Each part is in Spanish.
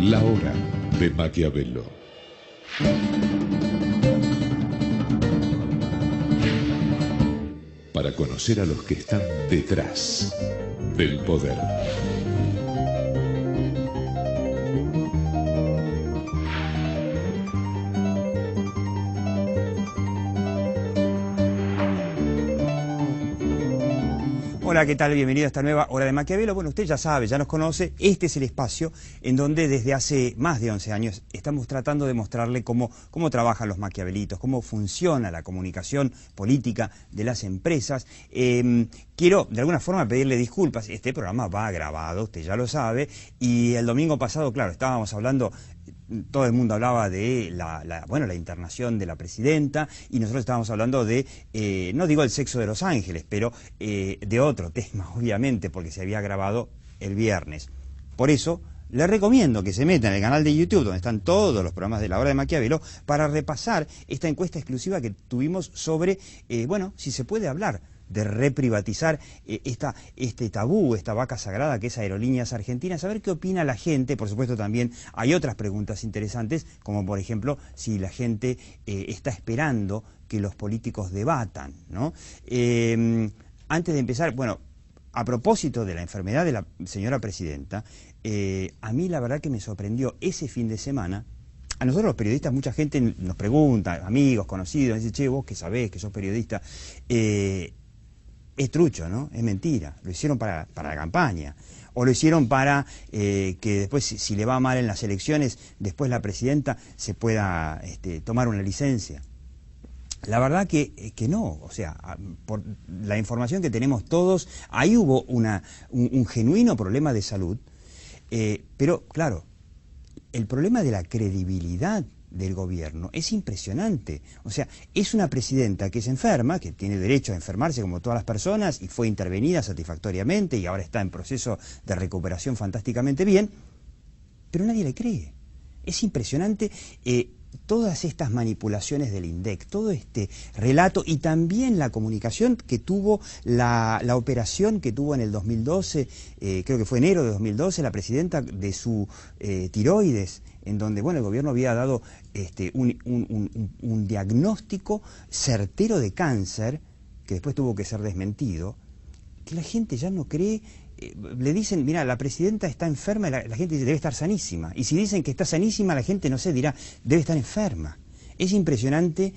La hora de Maquiavelo. Para conocer a los que están detrás del poder. Hola, ¿qué tal? Bienvenido a esta nueva Hora de Maquiavelo. Bueno, usted ya sabe, ya nos conoce, este es el espacio en donde desde hace más de 11 años estamos tratando de mostrarle cómo trabajan los maquiavelitos, cómo funciona la comunicación política de las empresas. Quiero de alguna forma pedirle disculpas, este programa va grabado, usted ya lo sabe, y el domingo pasado, claro, estábamos hablando... Todo el mundo hablaba de la internación de la presidenta y nosotros estábamos hablando de, no digo el sexo de Los Ángeles, pero de otro tema, obviamente, porque se había grabado el viernes. Por eso, le recomiendo que se meta en el canal de YouTube, donde están todos los programas de La Hora de Maquiavelo, para repasar esta encuesta exclusiva que tuvimos sobre, si se puede hablar de reprivatizar este tabú, esta vaca sagrada que es Aerolíneas Argentinas, a ver qué opina la gente. Por supuesto también hay otras preguntas interesantes, como por ejemplo si la gente está esperando que los políticos debatan, ¿no? Antes de empezar, a propósito de la enfermedad de la señora presidenta, a mí la verdad que me sorprendió ese fin de semana. A nosotros los periodistas, mucha gente nos pregunta, amigos, conocidos, dice, che, vos que sabés, que sos periodista, es trucho, ¿no? Es mentira. Lo hicieron para la campaña. O lo hicieron para que después, si le va mal en las elecciones, después la presidenta se pueda tomar una licencia. La verdad que no. O sea, por la información que tenemos todos, ahí hubo un genuino problema de salud. Pero, claro, el problema de la credibilidad del gobierno es impresionante. O sea, es una presidenta que es enferma, que tiene derecho a enfermarse como todas las personas y fue intervenida satisfactoriamente y ahora está en proceso de recuperación fantásticamente bien, pero nadie le cree. Es impresionante todas estas manipulaciones del INDEC, todo este relato y también la comunicación que tuvo, la operación que tuvo en el 2012, creo que fue enero de 2012, la presidenta de su tiroides, en donde el gobierno había dado un diagnóstico certero de cáncer, que después tuvo que ser desmentido, que la gente ya no cree. Le dicen, mira, la presidenta está enferma, y la gente dice, debe estar sanísima. Y si dicen que está sanísima, la gente, no sé, dirá, debe estar enferma. Es impresionante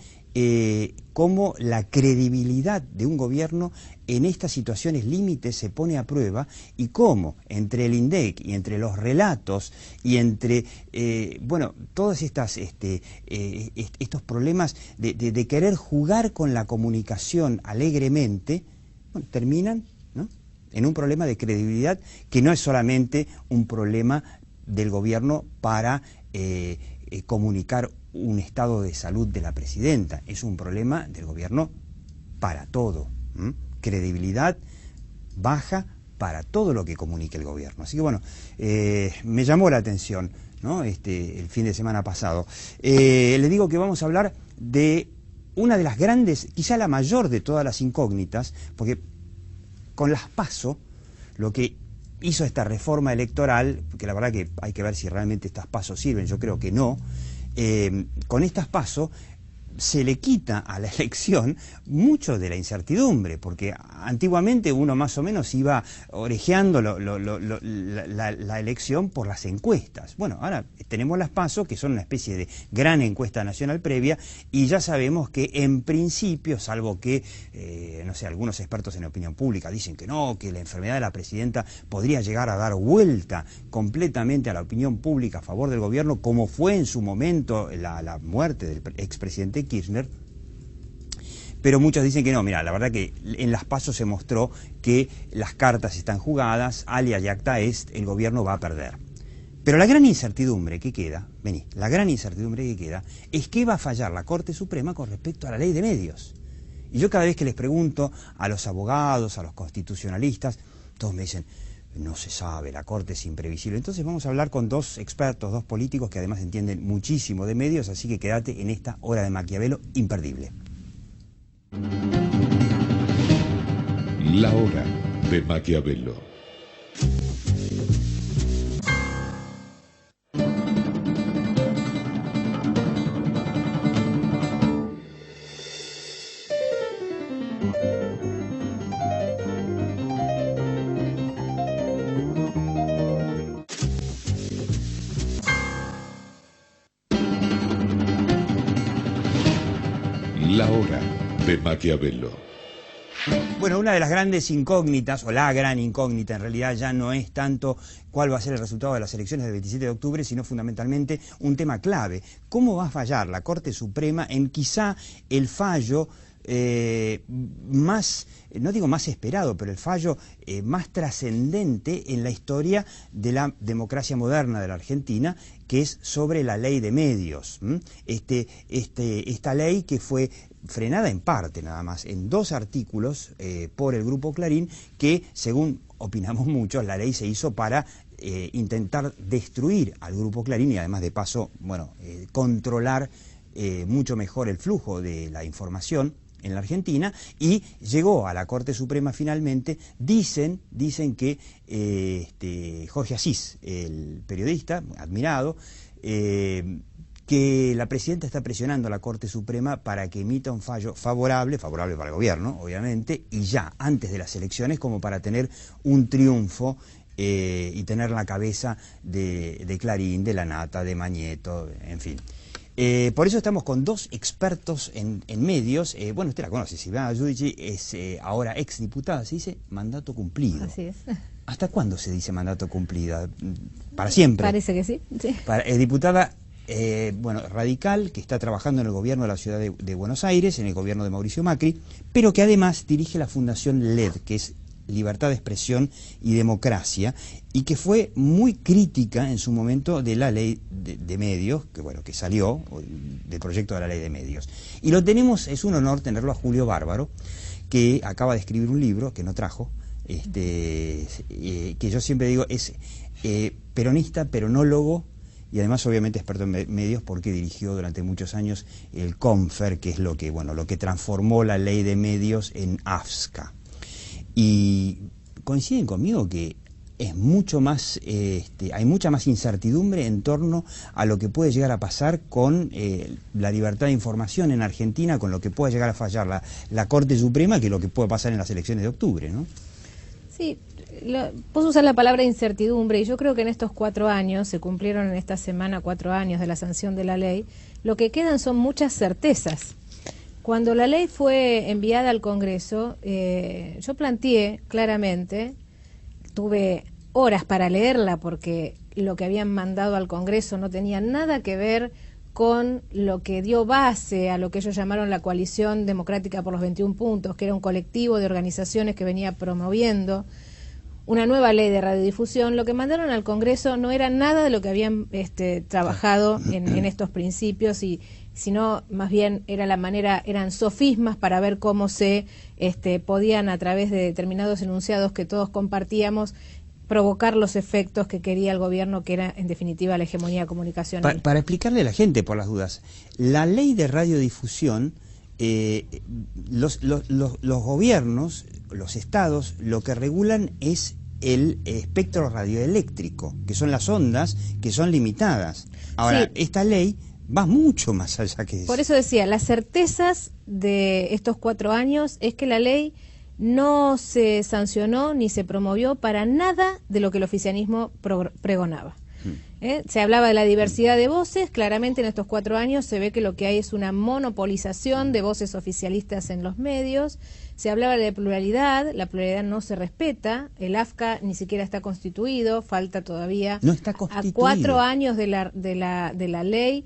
cómo la credibilidad de un gobierno en estas situaciones límites se pone a prueba y cómo entre el INDEC y entre los relatos y entre, todos estos problemas de querer jugar con la comunicación alegremente, terminan, ¿no?, en un problema de credibilidad que no es solamente un problema del gobierno para comunicar un estado de salud de la presidenta, es un problema del gobierno para todo. Credibilidad baja para todo lo que comunique el gobierno. Así que me llamó la atención, ¿no?, el fin de semana pasado. Le digo que vamos a hablar de una de las grandes, quizá la mayor de todas las incógnitas, porque con las PASO, lo que hizo esta reforma electoral, que la verdad que hay que ver si realmente estas PASO sirven, yo creo que no, con estas PASO se le quita a la elección mucho de la incertidumbre, porque antiguamente uno más o menos iba orejeando la elección por las encuestas. Ahora tenemos las PASO, que son una especie de gran encuesta nacional previa, y ya sabemos que en principio, salvo que, algunos expertos en opinión pública dicen que no, que la enfermedad de la presidenta podría llegar a dar vuelta completamente a la opinión pública a favor del gobierno, como fue en su momento la muerte del expresidente Kirchner, pero muchos dicen que no. Mira, la verdad que en las PASO se mostró que las cartas están jugadas, alia y acta est, el gobierno va a perder. Pero la gran incertidumbre que queda, es qué va a fallar la Corte Suprema con respecto a la ley de medios. Y yo cada vez que les pregunto a los abogados, a los constitucionalistas, todos me dicen, no se sabe, la Corte es imprevisible. Entonces vamos a hablar con dos expertos, dos políticos que además entienden muchísimo de medios, así que quédate en esta Hora de Maquiavelo imperdible. La Hora de Maquiavelo. La hora de Maquiavelo. Bueno, una de las grandes incógnitas, o la gran incógnita en realidad, ya no es tanto cuál va a ser el resultado de las elecciones del 27 de octubre, sino fundamentalmente un tema clave. ¿Cómo va a fallar la Corte Suprema en quizá el fallo más, no digo más esperado, pero el fallo más trascendente en la historia de la democracia moderna de la Argentina, que es sobre la ley de medios? Esta ley que fue frenada en parte nada más, en 2 artículos por el Grupo Clarín, que según opinamos muchos, la ley se hizo para intentar destruir al Grupo Clarín y además de paso, bueno, controlar mucho mejor el flujo de la información en la Argentina, y llegó a la Corte Suprema finalmente. Dicen que Jorge Asís, el periodista admirado, que la presidenta está presionando a la Corte Suprema para que emita un fallo favorable para el gobierno, obviamente, y ya antes de las elecciones, como para tener un triunfo y tener la cabeza de Clarín, de La Nata, de Mañeto, en fin. Por eso estamos con 2 expertos en medios. Bueno, usted la conoce, Silvana Giudici es ahora exdiputada, se dice mandato cumplido. Así es. ¿Hasta cuándo se dice mandato cumplido? ¿Para siempre? Parece que sí. Sí. Diputada bueno, radical, que está trabajando en el gobierno de la ciudad de Buenos Aires, en el gobierno de Mauricio Macri, pero que además dirige la Fundación LED, que es Libertad de Expresión y Democracia, y que fue muy crítica en su momento de la ley de medios, que bueno, que salió del proyecto de la ley de medios. Y lo tenemos, es un honor tenerlo a Julio Bárbaro, que acaba de escribir un libro, que no trajo, que yo siempre digo es peronista, peronólogo, y además obviamente experto en medios, porque dirigió durante muchos años el CONFER, que es lo que transformó la ley de medios en AFSCA. Y coinciden conmigo que es mucho más, hay mucha más incertidumbre en torno a lo que puede llegar a pasar con la libertad de información en Argentina, con lo que puede llegar a fallar la Corte Suprema, que lo que puede pasar en las elecciones de octubre, ¿no? Sí, vos usás la palabra incertidumbre, y yo creo que en estos 4 años, se cumplieron en esta semana 4 años de la sanción de la ley, lo que quedan son muchas certezas. Cuando la ley fue enviada al Congreso, yo planteé claramente, tuve horas para leerla porque lo que habían mandado al Congreso no tenía nada que ver con lo que dio base a lo que ellos llamaron la Coalición Democrática por los 21 Puntos, que era un colectivo de organizaciones que venía promoviendo una nueva ley de radiodifusión. Lo que mandaron al Congreso no era nada de lo que habían trabajado en estos principios, sino más bien eran sofismas para ver cómo se podían, a través de determinados enunciados que todos compartíamos, provocar los efectos que quería el gobierno, que era en definitiva la hegemonía comunicacional. Para explicarle a la gente, por las dudas, la ley de radiodifusión, los gobiernos, los estados, lo que regulan es el espectro radioeléctrico, que son las ondas que son limitadas. Ahora, sí, esta ley va mucho más allá que eso. Por eso decía, las certezas de estos 4 años es que la ley no se sancionó ni se promovió para nada de lo que el oficialismo pregonaba. Se hablaba de la diversidad de voces. Claramente en estos 4 años se ve que lo que hay es una monopolización de voces oficialistas en los medios. Se hablaba de pluralidad, la pluralidad no se respeta, el AFCA ni siquiera está constituido, falta todavía, no está constituido. A 4 años de la ley,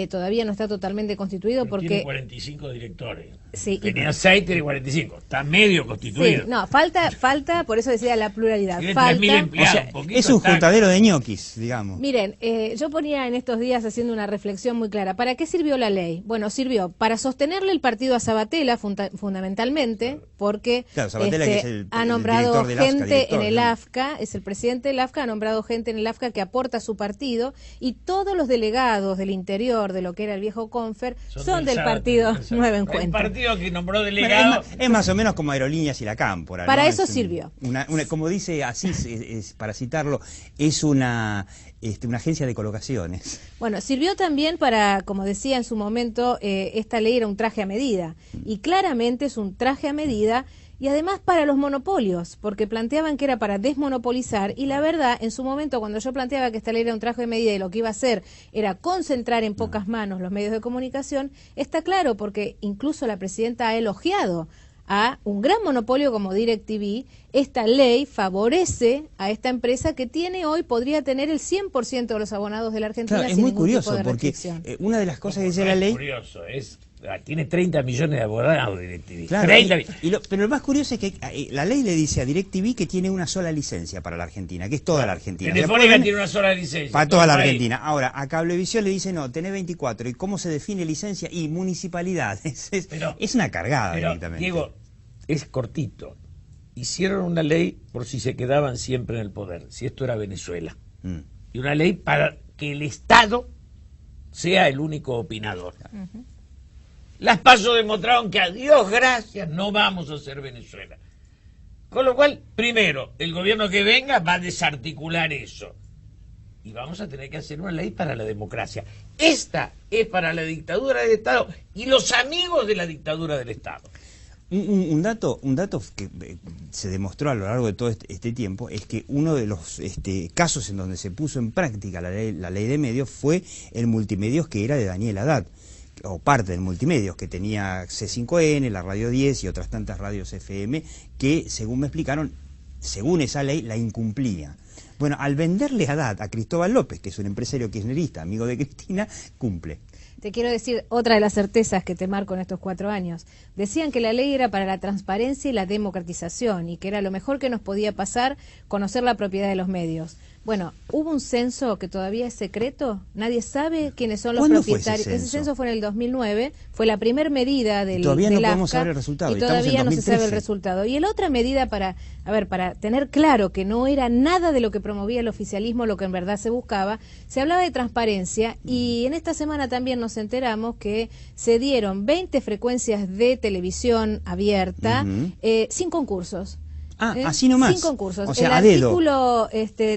todavía no está totalmente constituido. Pero porque tiene 45 directores. Sí, tenía 6, tiene 45. Está medio constituido. Sí, no, falta, por eso decía la pluralidad. Tiene Falta, 3.000 empleados. O sea, es un juntadero de ñoquis, digamos. Miren, yo ponía en estos días haciendo una reflexión muy clara. ¿Para qué sirvió la ley? Bueno, sirvió para sostenerle el partido a Sabatella, fundamentalmente, porque claro, Sabatella, que es ha nombrado gente en el ¿no? AFCA, es el presidente del AFCA, ha nombrado gente en el AFCA que aporta a su partido, y todos los delegados del interior de lo que era el viejo CONFER son del partido Nuevo Encuentro. El partido que nombró delegado. Bueno, es más o menos como Aerolíneas y la Cámpora, ¿no? Para eso sirvió. Como dice Asís, para citarlo, es una agencia de colocaciones. Bueno, sirvió también para, como decía en su momento, esta ley era un traje a medida, y claramente es un traje a medida y además para los monopolios, porque planteaban que era para desmonopolizar, y la verdad, en su momento, cuando yo planteaba que esta ley era un traje de medida y lo que iba a hacer era concentrar en pocas manos los medios de comunicación, está claro, porque incluso la presidenta ha elogiado a un gran monopolio como DirecTV. Esta ley favorece a esta empresa que tiene hoy, podría tener el 100% de los abonados de la Argentina. Claro, es sin muy ningún tipo curioso, de porque restricción. una de las cosas que dice No la es ley... curioso, tiene 30 millones de abonados DirecTV. Claro, 30 pero lo más curioso es que la ley le dice a DirecTV que tiene una sola licencia para la Argentina, que es toda la Argentina. Telefónica tiene una sola licencia. Para toda la el país. Argentina. Ahora, a Cablevisión le dice, no, tenés 24. ¿Y cómo se define licencia? Y municipalidad. Es una cargada Pero, directamente. Diego, es cortito. Hicieron una ley por si se quedaban siempre en el poder, si esto era Venezuela. Y una ley para que el Estado sea el único opinador. Las PASO demostraron que a Dios gracias no vamos a ser Venezuela. Con lo cual, primero, el gobierno que venga va a desarticular eso. Y vamos a tener que hacer una ley para la democracia. Esta es para la dictadura del Estado y los amigos de la dictadura del Estado. Un dato que se demostró a lo largo de todo este tiempo es que uno de los casos en donde se puso en práctica la ley de medios fue el multimedios, que era de Daniel Haddad, o parte del multimedios, que tenía C5N, la Radio 10 y otras tantas radios FM, que según me explicaron, según esa ley, la incumplía. Bueno, al venderle Haddad a Cristóbal López, que es un empresario kirchnerista, amigo de Cristina, cumple. Te quiero decir otra de las certezas que te marco en estos 4 años. Decían que la ley era para la transparencia y la democratización, y que era lo mejor que nos podía pasar conocer la propiedad de los medios. Bueno, hubo un censo que todavía es secreto, nadie sabe quiénes son los propietarios. Ese censo fue en el 2009, fue la primer medida del todavía no del podemos AFCA, saber el resultado. y todavía no se sabe el resultado. Y la otra medida para tener claro que no era nada de lo que promovía el oficialismo lo que en verdad se buscaba, se hablaba de transparencia, y en esta semana también nos enteramos que se dieron 20 frecuencias de televisión abierta sin concursos. Así nomás. Sin concursos. O sea, el a dedo. artículo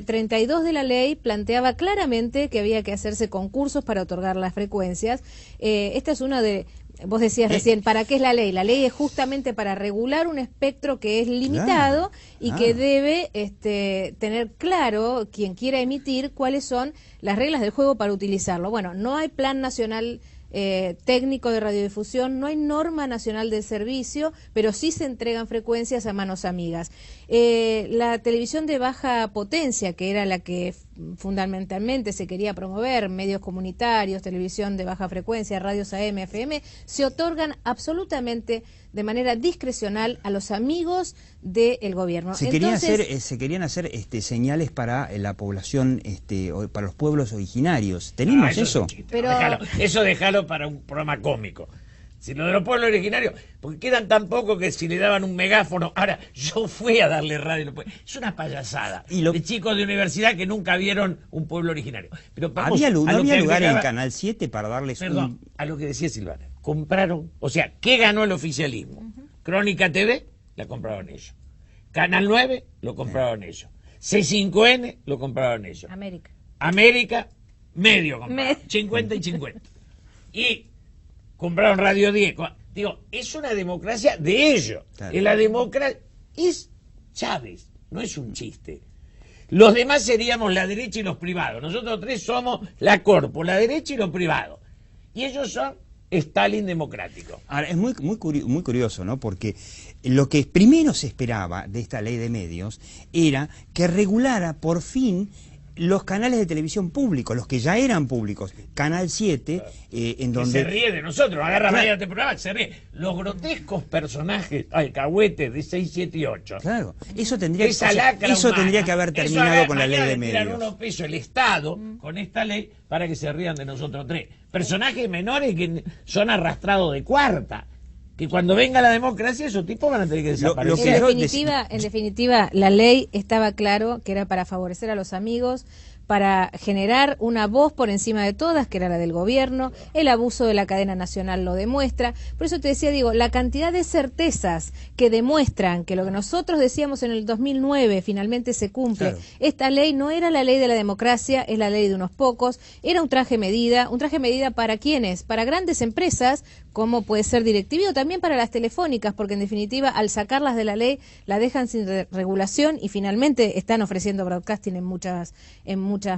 32 de la ley planteaba claramente que había que hacerse concursos para otorgar las frecuencias. Esta es una de... Vos decías recién, ¿para qué es la ley? La ley es justamente para regular un espectro que es limitado y que debe tener claro, quien quiera emitir, cuáles son las reglas del juego para utilizarlo. Bueno, no hay plan nacional técnico de radiodifusión, no hay norma nacional del servicio, pero sí se entregan frecuencias a manos amigas. La televisión de baja potencia, que era la que fundamentalmente se quería promover, medios comunitarios, televisión de baja frecuencia, radios AM, FM, se otorgan absolutamente de manera discrecional a los amigos del gobierno. Se querían hacer señales para la población, para los pueblos originarios. ¿Tenemos eso? Pero... Eso déjalo para un programa cómico. Si lo de los pueblos originarios, porque quedan tan pocos que si le daban un megáfono. Ahora, yo fui a darle radio. Es una payasada de chicos de universidad que nunca vieron un pueblo originario. Pero vamos, no había lugar en Canal 7 para darles a lo que decía Silvana. Compraron, o sea, ¿qué ganó el oficialismo? Crónica TV, la compraron ellos. Canal 9, lo compraron ellos. C5N, lo compraron ellos. América, medio compraron. 50 y 50. Y compraron Radio 10. Digo, es una democracia de ellos. Claro. La democracia es Chávez, no es un chiste. Los demás seríamos la derecha y los privados. Nosotros tres somos la corpo, la derecha y los privados. Y ellos son Stalin democrático. Ahora, es muy curioso, ¿no? Porque lo que primero se esperaba de esta ley de medios era que regulara por fin los canales de televisión públicos, los que ya eran públicos. Canal 7, en donde... se ríe de nosotros, agarra mañana este programa, se ríe. Los grotescos personajes, alcahuetes de 6, 7 y 8. Claro, eso tendría que haber terminado con la ley de medios. Tirar unos pesos el Estado con esta ley para que se rían de nosotros tres. Personajes menores que son arrastrados de cuarta. Que cuando venga la democracia esos tipos van a tener que desaparecer. En definitiva, la ley estaba claro que era para favorecer a los amigos, para generar una voz por encima de todas, que era la del gobierno. El abuso de la cadena nacional lo demuestra. Por eso te decía, digo, la cantidad de certezas que demuestran que lo que nosotros decíamos en el 2009 finalmente se cumple. Claro. Esta ley no era la ley de la democracia, es la ley de unos pocos. Era un traje medida para ¿quiénes? Para grandes empresas cómo puede ser directivo también para las telefónicas, porque en definitiva al sacarlas de la ley la dejan sin regulación y finalmente están ofreciendo broadcasting en muchas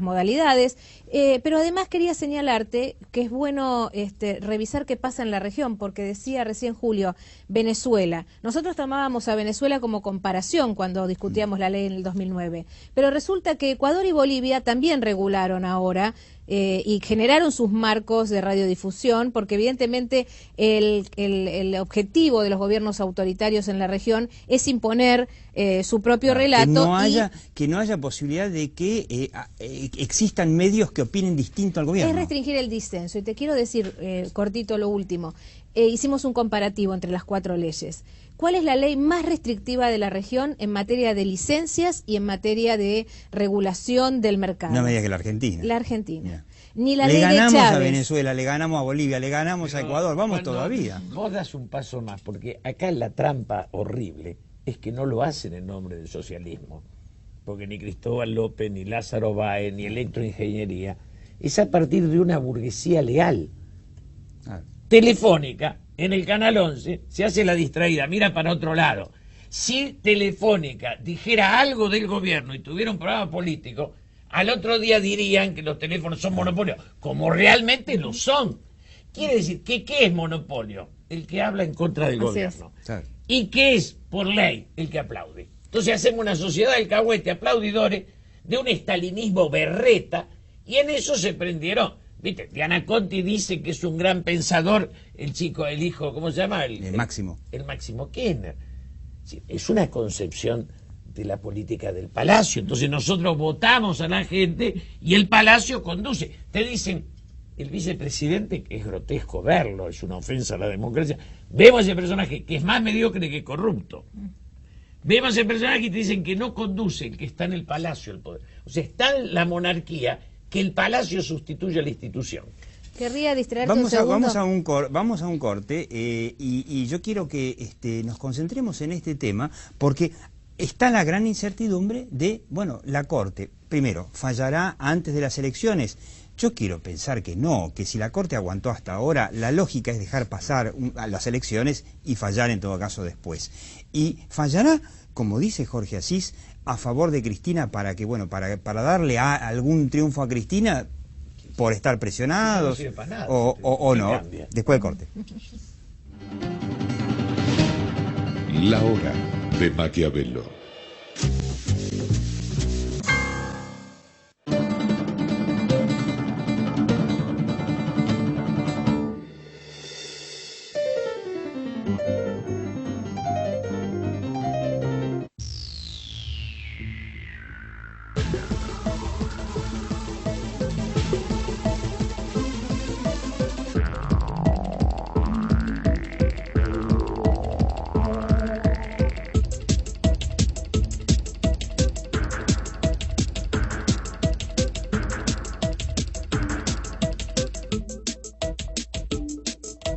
modalidades. Pero además quería señalarte que es bueno revisar qué pasa en la región, porque decía recién Julio, Venezuela. Nosotros tomábamos a Venezuela como comparación cuando discutíamos la ley en el 2009, pero resulta que Ecuador y Bolivia también regularon ahora y generaron sus marcos de radiodifusión, porque evidentemente el objetivo de los gobiernos autoritarios en la región es imponer su propio relato. Que no haya posibilidad de que existan medios que opinen distinto al gobierno. Es restringir el disenso. Y te quiero decir, cortito lo último, hicimos un comparativo entre las 4 leyes. ¿Cuál es la ley más restrictiva de la región en materia de licencias y en materia de regulación del mercado? No me digas que la Argentina. La Argentina. Mira. Ni la ley de Chávez. Le ganamos a Venezuela, le ganamos a Bolivia, le ganamos a Ecuador, vamos todavía. Vos das un paso más, porque acá la trampa horrible es que no lo hacen en nombre del socialismo, porque ni Cristóbal López, ni Lázaro Báez, ni electroingeniería, es a partir de una burguesía leal. Telefónica, en el Canal 11, se hace la distraída, mira para otro lado. Si Telefónica dijera algo del gobierno y tuviera un programa político, al otro día dirían que los teléfonos son monopolio, como realmente lo son. Quiere decir que ¿qué es monopolio? El que habla en contra del gobierno. ¿Y qué es, por ley, el que aplaude? Entonces hacemos una sociedad del cahuete aplaudidores de un estalinismo berreta, y en eso se prendieron. ¿Viste? Diana Conti dice que es un gran pensador, el hijo, ¿cómo se llama? El Máximo. El Máximo Kirchner. Sí, es una concepción de la política del Palacio. Entonces nosotros votamos a la gente y el Palacio conduce. Te dicen, el vicepresidente, que es grotesco verlo, es una ofensa a la democracia. Vemos ese personaje que es más mediocre que corrupto. Vemos ese personaje y te dicen que no conduce, el que está en el Palacio el poder. O sea, está en la monarquía, que el Palacio sustituye a la institución. Querría distraerte un segundo. Vamos a un corte y yo quiero que nos concentremos en este tema, porque está la gran incertidumbre de, bueno, la Corte, primero, ¿fallará antes de las elecciones? Yo quiero pensar que no, que si la Corte aguantó hasta ahora, la lógica es dejar pasar a las elecciones y fallar en todo caso después. Y fallará, como dice Jorge Asís, a favor de Cristina para que, bueno, para darle algún triunfo a Cristina por estar presionados, no sirve para nada, o no, cambia. Después del corte. La hora de Maquiavelo.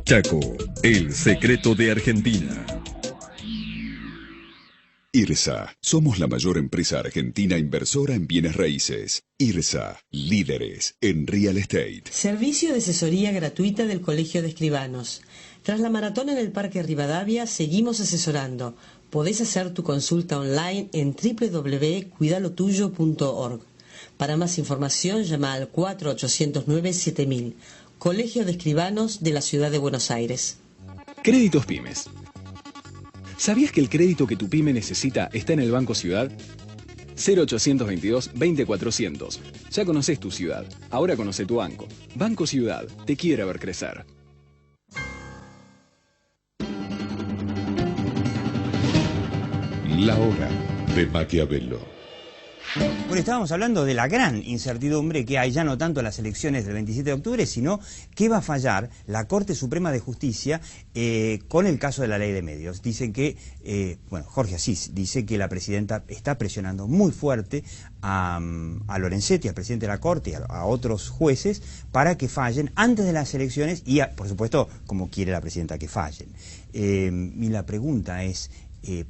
Chaco, el secreto de Argentina. IRSA, somos la mayor empresa argentina inversora en bienes raíces. IRSA, líderes en real estate. Servicio de asesoría gratuita del Colegio de Escribanos. Tras la maratón en el Parque Rivadavia, seguimos asesorando. Podés hacer tu consulta online en www.cuidalotuyo.org. Para más información, llama al 4809-7000. Colegio de Escribanos de la Ciudad de Buenos Aires. Créditos Pymes. ¿Sabías que el crédito que tu pyme necesita está en el Banco Ciudad? 0822-20400. Ya conoces tu ciudad, ahora conoce tu banco. Banco Ciudad, te quiere ver crecer. La hora de Maquiavelo. Bueno, estábamos hablando de la gran incertidumbre que hay, ya no tanto en las elecciones del 27 de octubre, sino que va a fallar la Corte Suprema de Justicia con el caso de la ley de medios. Dicen que, Jorge Asís dice que la presidenta está presionando muy fuerte a Lorenzetti, al presidente de la Corte, y a otros jueces, para que fallen antes de las elecciones y, por supuesto, como quiere la presidenta que fallen. Y la pregunta es,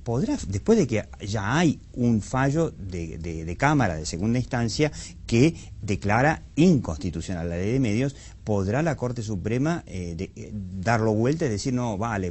¿podrá, después de que ya hay un fallo de Cámara de segunda instancia que declara inconstitucional la ley de medios, ¿podrá la Corte Suprema darlo vuelta y decir, no, vale?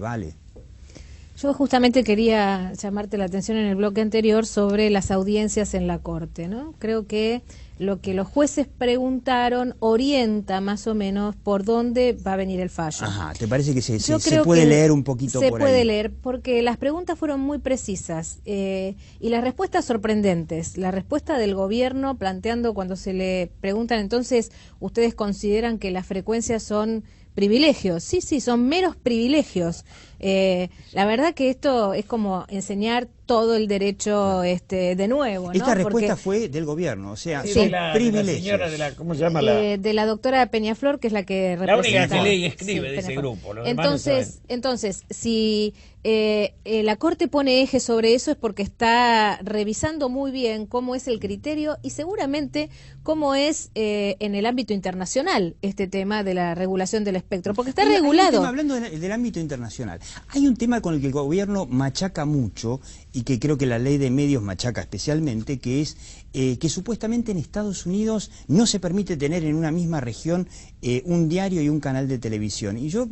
Yo justamente quería llamarte la atención en el bloque anterior sobre las audiencias en la Corte, ¿no? Creo que lo que los jueces preguntaron orienta más o menos por dónde va a venir el fallo. Ajá, ¿te parece que se creo puede que leer un poquito por ahí? Se puede leer, porque las preguntas fueron muy precisas y las respuestas sorprendentes. La respuesta del gobierno planteando cuando se le preguntan, entonces, ¿ustedes consideran que las frecuencias son privilegios? Sí, son meros privilegios. La verdad que esto es como enseñar todo el derecho de nuevo, ¿no? Esta respuesta fue del gobierno, o sea, sí, son de la señora ¿cómo se llama? De la doctora Peñaflor, que es la que representa. La única que lee y escribe de ese grupo. Entonces, si la Corte pone eje sobre eso es porque está revisando muy bien cómo es el criterio y seguramente cómo es en el ámbito internacional este tema de la regulación del espectro, porque está regulado. Hablando del ámbito internacional, hay un tema con el que el gobierno machaca mucho y que creo que la ley de medios machaca especialmente, que es que supuestamente en Estados Unidos no se permite tener en una misma región un diario y un canal de televisión. Y yo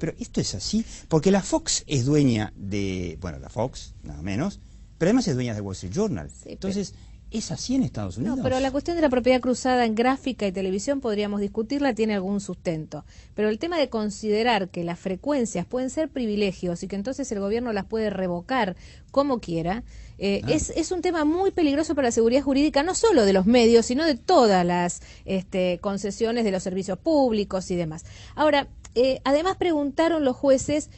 pero esto es así, porque la Fox es dueña de, la Fox, nada menos, pero además es dueña de Wall Street Journal. Sí, entonces, ¿es así en Estados Unidos? No, pero la cuestión de la propiedad cruzada en gráfica y televisión podríamos discutirla, tiene algún sustento. Pero el tema de considerar que las frecuencias pueden ser privilegios y que entonces el gobierno las puede revocar como quiera, es un tema muy peligroso para la seguridad jurídica, no solo de los medios, sino de todas las concesiones de los servicios públicos y demás. Ahora, además preguntaron los jueces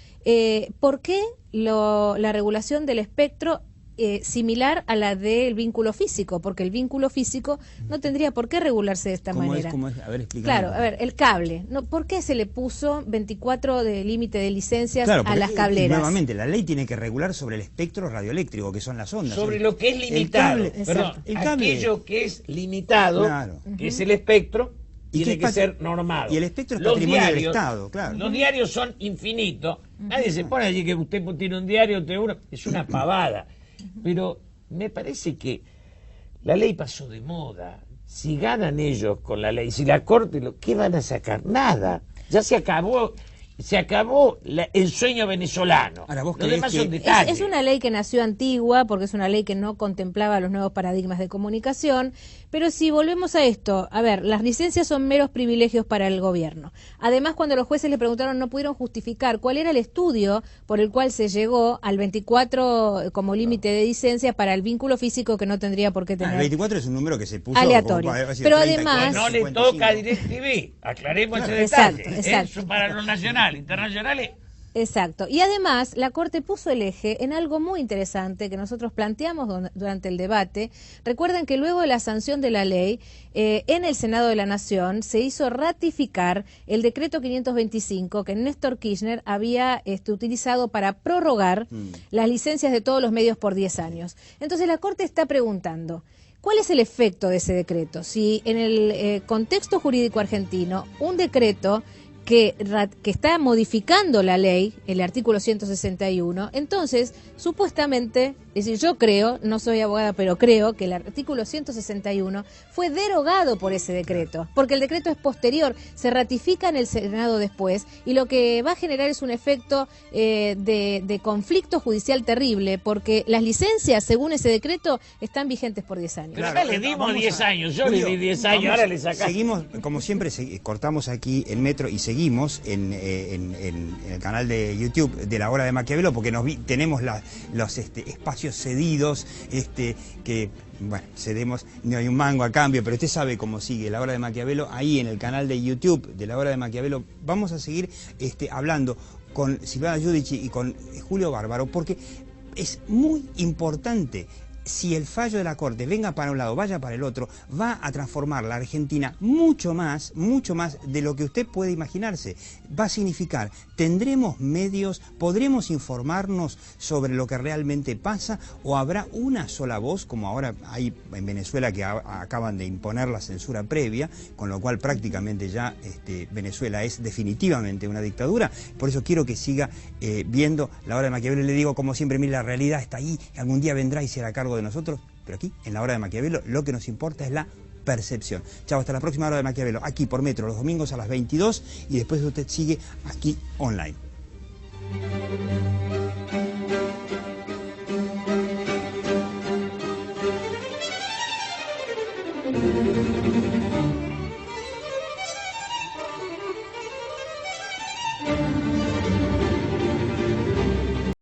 por qué la regulación del espectro similar a la del vínculo físico, porque el vínculo físico no tendría por qué regularse de esta manera. ¿Cómo es? A ver, explícame. Claro, a ver, el cable, ¿por qué se le puso 24 de límite de licencias a las cableras? Nuevamente, la ley tiene que regular sobre el espectro radioeléctrico, que son las ondas. Sobre lo que es limitado. El cable, aquello que es limitado, que es el espectro, tiene que ser normado. Y el espectro es patrimonio del Estado, claro. Los diarios son infinitos. Nadie se pone allí que usted tiene un diario, es una pavada. Pero me parece que la ley pasó de moda. Si ganan ellos con la ley, si la Corte, ¿qué van a sacar? Nada. Ya se acabó el sueño venezolano. Ahora, ¿vos Los demás son detalles. Es una ley que nació antigua, porque es una ley que no contemplaba los nuevos paradigmas de comunicación, pero si volvemos a esto, a ver, las licencias son meros privilegios para el gobierno. Además, cuando los jueces le preguntaron, no pudieron justificar cuál era el estudio por el cual se llegó al 24 como límite de licencia para el vínculo físico que no tendría por qué tener. El 24 es un número que se puso aleatorio. Pero 30, además... no le toca a DirecTV, aclaremos ese detalle. Exacto. Para lo nacional, internacionales. Exacto. Y además, la Corte puso el eje en algo muy interesante que nosotros planteamos durante el debate. Recuerden que luego de la sanción de la ley, en el Senado de la Nación se hizo ratificar el decreto 525 que Néstor Kirchner había utilizado para prorrogar las licencias de todos los medios por 10 años. Entonces, la Corte está preguntando, ¿cuál es el efecto de ese decreto? Si en el contexto jurídico argentino, un decreto que está modificando la ley, el artículo 161, entonces, supuestamente, es decir, yo creo, no soy abogada, pero creo que el artículo 161 fue derogado por ese decreto, porque el decreto es posterior, se ratifica en el Senado después, y lo que va a generar es un efecto de conflicto judicial terrible, porque las licencias, según ese decreto, están vigentes por 10 años. Pero acá le dimos 10 años, yo le di 10 años, ahora le sacamos. Seguimos, como siempre, cortamos aquí el metro y seguimos en el canal de YouTube de La Hora de Maquiavelo, porque tenemos los espacios cedidos, que, bueno, cedemos, no hay un mango a cambio, pero usted sabe cómo sigue La Hora de Maquiavelo, ahí en el canal de YouTube de La Hora de Maquiavelo. Vamos a seguir hablando con Silvana Giudici y con Julio Bárbaro, porque es muy importante. Si el fallo de la Corte venga para un lado, vaya para el otro, va a transformar la Argentina mucho más de lo que usted puede imaginarse. Va a significar, tendremos medios, podremos informarnos sobre lo que realmente pasa, o habrá una sola voz, como ahora hay en Venezuela, que acaban de imponer la censura previa, con lo cual prácticamente ya Venezuela es definitivamente una dictadura. Por eso quiero que siga viendo La Hora de Maquiavelo. Le digo, como siempre, mire, la realidad está ahí, algún día vendrá y será cargo de nosotros, pero aquí, en La Hora de Maquiavelo, lo que nos importa es la percepción. Chao, hasta la próxima hora de Maquiavelo, aquí por Metro, los domingos a las 22, y después usted sigue aquí online.